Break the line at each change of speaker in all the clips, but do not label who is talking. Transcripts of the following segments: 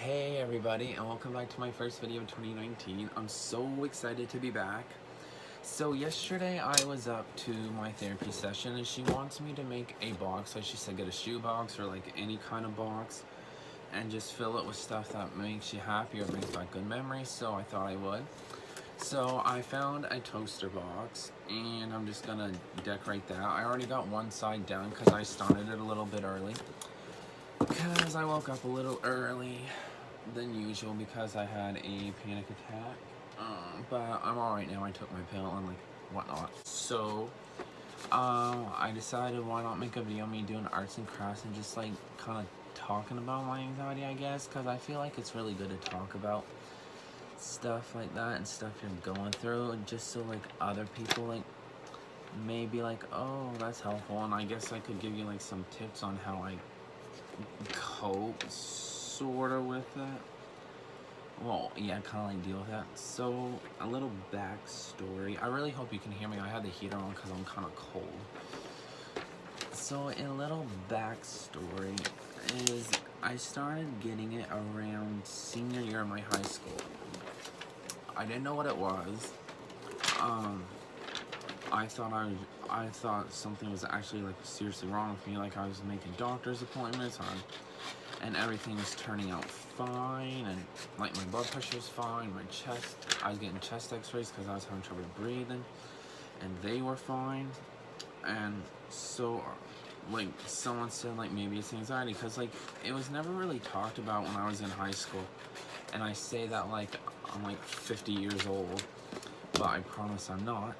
Hey everybody, and welcome back to my first video of 2019. I'm so excited to be back. So yesterday I was up to my therapy session and she wants me to make a box. Like she said, get a shoe box or like any kind of box and just fill it with stuff that makes you happy or brings back good memories. So I thought I would. So I found a toaster box and I'm just gonna decorate that. I already got one side done because I started it a little bit early. Because I woke up a little early than usual because I had a panic attack. But I'm alright now. I took my pill and like whatnot. So I decided why not make a video of me doing arts and crafts and just like kind of talking about my anxiety, I guess, because I feel like it's really good to talk about stuff like that and stuff you're going through, and just so like other people like maybe like, oh, that's helpful. And I guess I could give you like some tips on how I cope sort of with that. Well, yeah, kind of like deal with that. So a little backstory. I really hope you can hear me. I have the heater on because I'm kind of cold. So a little backstory is I started getting it around senior year of my high school. I didn't know what it was. I thought something was actually like seriously wrong with me. Like I was making doctor's appointments and everything was turning out fine, and like my blood pressure was fine, my chest, I was getting chest x-rays because I was having trouble breathing, and they were fine. And so like someone said like maybe it's anxiety, because like it was never really talked about when I was in high school. And I say that like I'm like 50 years old, but I promise I'm not.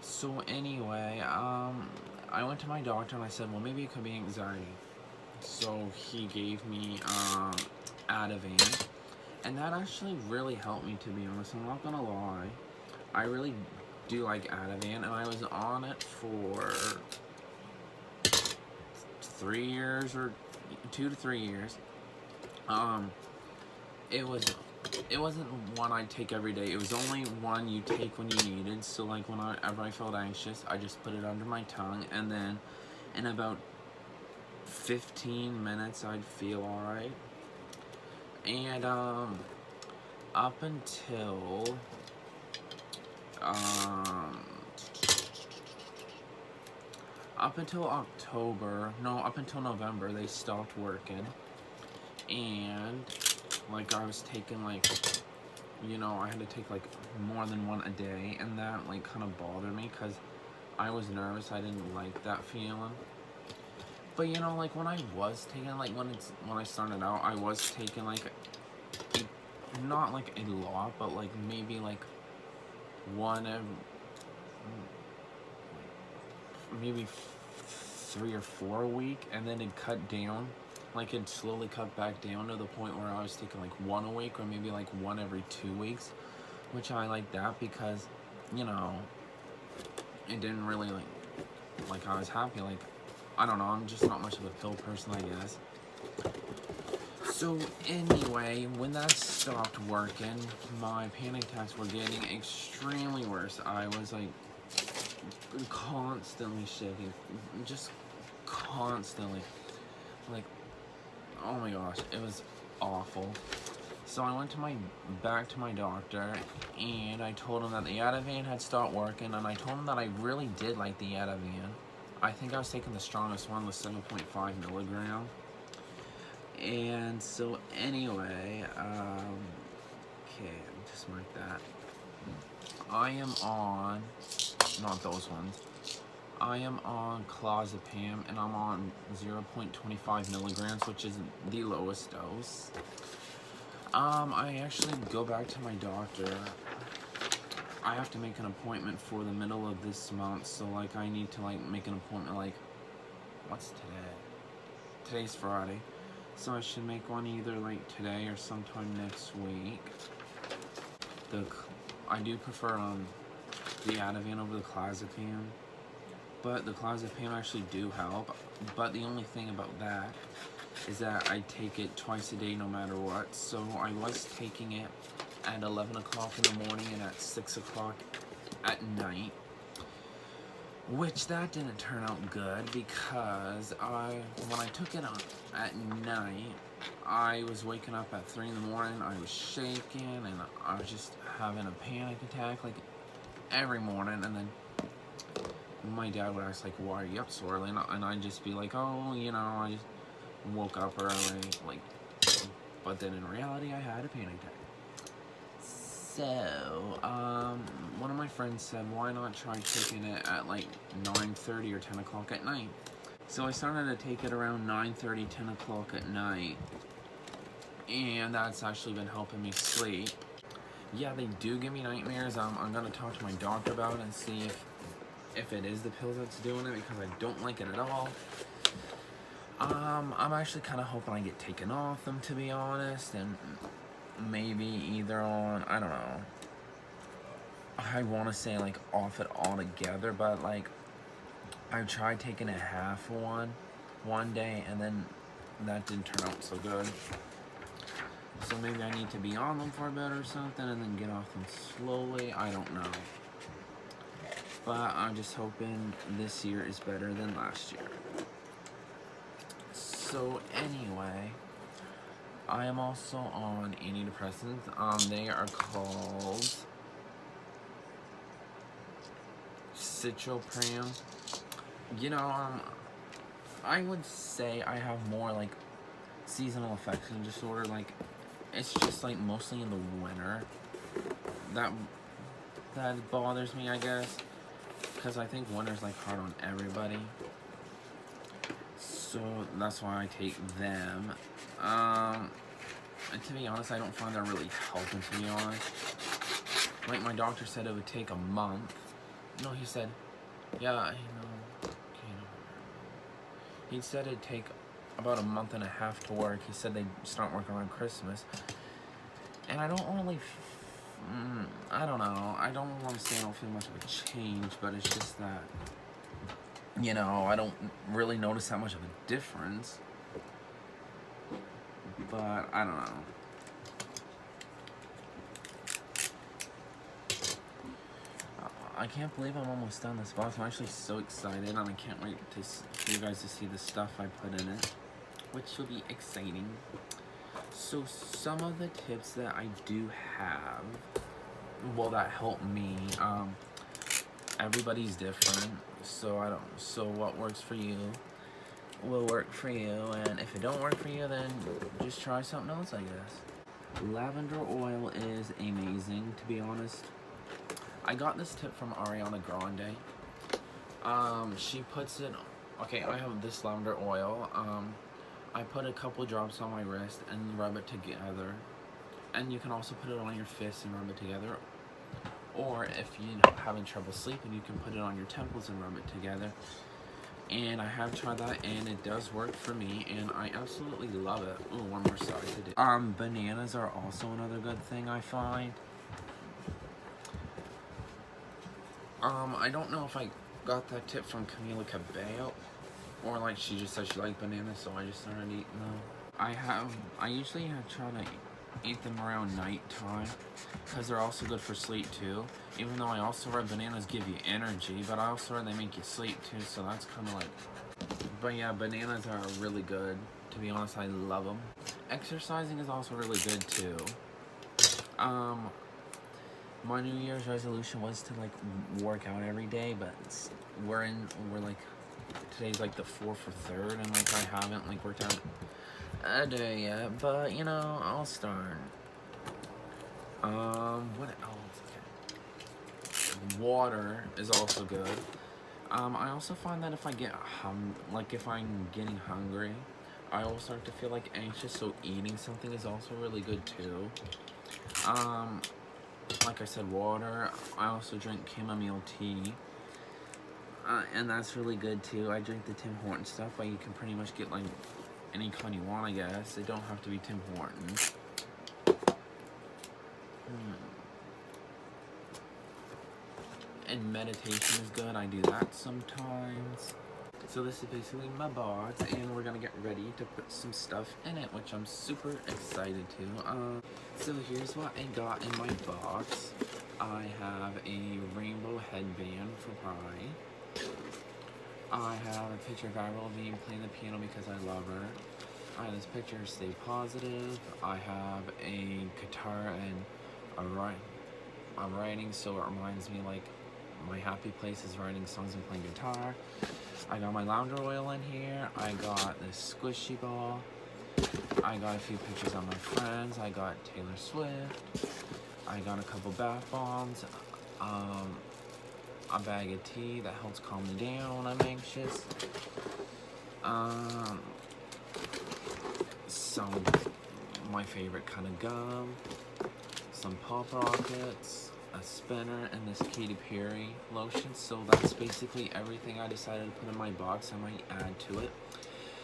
So anyway, I went to my doctor and I said, well, maybe it could be anxiety. So he gave me Ativan, and that actually really helped me, to be honest. I'm not gonna lie, I really do like Ativan, and I was on it for 3 years or 2 to 3 years. It wasn't one I'd take every day. It was only one you take when you needed. So like whenever I felt anxious, I just put it under my tongue, and then in about 15 minutes I'd feel alright. And up until up until November they stopped working, and like I was taking like, you know, I had to take like more than one a day, and that like kind of bothered me because I was nervous. I didn't like that feeling. But you know, like when I was taking, like when I started out, I was taking like not like a lot, but like maybe like maybe 3 or 4 a week, and then it cut down. Like it slowly cut back down to the point where I was taking like 1 a week, or maybe like 1 every 2 weeks, which I like that because, you know, it didn't really like I was happy. Like, I don't know, I'm just not much of a pill person, I guess. So anyway, when that stopped working, my panic attacks were getting extremely worse. I was like constantly shaking, just constantly. Like, oh my gosh, it was awful. So I went back to my doctor, and I told him that the Ativan had stopped working, and I told him that I really did like the Ativan. I think I was taking the strongest one, the 7.5 milligram. And so anyway, okay, just mark that. I am on, not those ones. I am on clozapam, and I'm on 0.25 milligrams, which is the lowest dose. I actually go back to my doctor. I have to make an appointment for the middle of this month, so like I need to like make an appointment, like, what's today? Today's Friday. So I should make one either like today or sometime next week. I do prefer the Ativan over the clozapam, but the clozapam actually do help. But the only thing about that is that I take it twice a day no matter what. So I was taking it at 11 o'clock in the morning and at 6 o'clock at night. which that didn't turn out good because when I took it at night, I was waking up at 3 in the morning. I was shaking and I was just having a panic attack like every morning. And then my dad would ask like, "Why are you up so early?" And I'd just be like, "Oh, you know, I just woke up early." Like, but then in reality, I had a panic attack. So, one of my friends said, "Why not try taking it at like 9:30 or 10 o'clock at night?" So I started to take it around 9:30, 10 o'clock at night, and that's actually been helping me sleep. Yeah, they do give me nightmares. I'm gonna talk to my doctor about it and see if it is the pills that's doing it, because I don't like it at all. I'm actually kind of hoping I get taken off them, to be honest, and maybe either on, I don't know, I want to say like off it altogether, but like I tried taking a half one day, and then that didn't turn out so good. So maybe I need to be on them for a bit or something and then get off them slowly. I don't know. But I'm just hoping this year is better than last year. So anyway, I am also on antidepressants. They are called citalopram. You know, I would say I have more like seasonal affective disorder. Like, it's just like mostly in the winter that bothers me, I guess, because I think winter's like hard on everybody. So that's why I take them. And to be honest, I don't find they're really helping, to be honest. Like, my doctor said it would take a month. No, he said, yeah, he said it'd take about a month and a half to work. He said they'd start working around Christmas. And I don't really, I don't know. I don't want to say I don't feel much of a change, but it's just that, you know, I don't really notice that much of a difference. But I don't know. I can't believe I'm almost done this box. I'm actually so excited, and I can't wait for you guys to see the stuff I put in it, which will be exciting. So some of the tips that I do have, well, that help me, everybody's different, so so what works for you will work for you, and if it don't work for you, then just try something else, I guess. Lavender oil is amazing, to be honest. I got this tip from Ariana Grande. She puts it, okay, I have this lavender oil. I put a couple drops on my wrist and rub it together. And you can also put it on your fist and rub it together. Or if you're having trouble sleeping, you can put it on your temples and rub it together. And I have tried that, and it does work for me, and I absolutely love it. Ooh, one more side to do. Bananas are also another good thing I find. I don't know if I got that tip from Camila Cabello, or like she just said she liked bananas, so I just started eating them. I usually try to eat them around nighttime, because they're also good for sleep too. Even though I also read bananas give you energy, but I also read they make you sleep too, so that's kind of like, but yeah, bananas are really good. To be honest, I love them. Exercising is also really good too. My New Year's resolution was to like work out every day, but we're like, today's like the 4th or 3rd, and like I haven't like worked out a day yet, but you know, I'll start. What else? Okay. Water is also good. I also find that if I get if I'm getting hungry, I will start to feel like anxious, so eating something is also really good too. Like I said, water. I also drink chamomile tea, and that's really good too. I drink the Tim Hortons stuff, but you can pretty much get like any kind you want, I guess. It don't have to be Tim Hortons. And meditation is good. I do that sometimes. So this is basically my box, and we're gonna get ready to put some stuff in it, which I'm super excited to. So here's what I got in my box. I have a rainbow headband for Pi. I have a picture of Avril Lavigne playing the piano because I love her. I have this picture of Stay Positive. I have a guitar and I'm writing, so it reminds me like my happy place is writing songs and playing guitar. I got my lavender oil in here. I got this squishy ball. I got a few pictures of my friends. I got Taylor Swift. I got a couple bath bombs. A bag of tea that helps calm me down when I'm anxious. Some my favorite kind of gum. Some Pop Rockets, a spinner, and this Katy Perry lotion. So that's basically everything I decided to put in my box. I might add to it.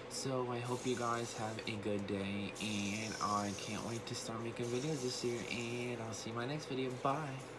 So I hope you guys have a good day, and I can't wait to start making videos this year, and I'll see you in my next video. Bye!